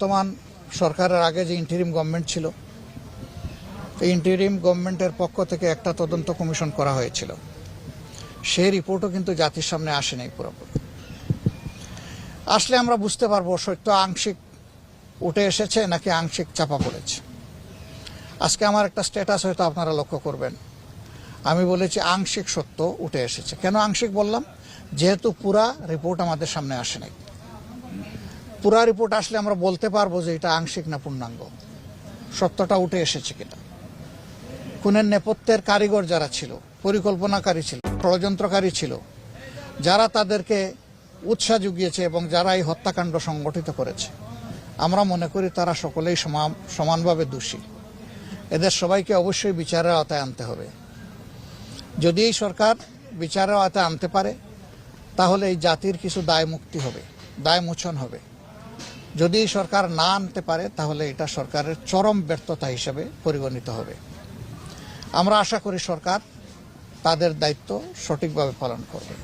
বর্তমান সরকারের আগে যে ইন্টারিম গভর্নমেন্ট ছিল, এই ইন্টারিম গভর্নমেন্টের পক্ষ থেকে একটা তদন্ত কমিশন করা হয়েছিল। সেই রিপোর্টও কিন্তু জাতির সামনে আসেনি পুরোপুরি। আসলে আমরা বুঝতে পারবো সত্য আংশিক উঠে এসেছে নাকি আংশিক চাপা পড়েছে। আজকে আমার একটা স্ট্যাটাস হয়তো আপনারা লক্ষ্য করবেন, আমি বলেছি আংশিক সত্য উঠে এসেছে। কেন আংশিক বললাম? যেহেতু পুরা রিপোর্ট আমাদের সামনে আসে নাই। পুরা রিপোর্ট আসলে আমরা বলতে পারবো যে এটা আংশিক না পূর্ণাঙ্গ, সত্যটা উঠে এসেছে কিনা। খুনের নেপথ্যের কারিগর যারা ছিল, পরিকল্পনাকারী ছিল, ষড়যন্ত্রকারী ছিল, যারা তাদেরকে উৎসাহ জুগিয়েছে এবং যারা এই হত্যাকাণ্ড সংগঠিত করেছে, আমরা মনে করি তারা সকলেই সমানভাবে দোষী। এদের সবাইকে অবশ্যই বিচারের আওতায় আনতে হবে। যদি এই সরকার বিচারের আওতায় আনতে পারে তাহলে এই জাতির কিছু দায় মুক্তি হবে, দায় মোচন হবে। যদি এই সরকার না আনতে পারে তাহলে এটা সরকারের চরম ব্যর্থতা হিসেবে পরিগণিত হবে। আমরা আশা করি সরকার তাদের দায়িত্ব সঠিকভাবে পালন করবে।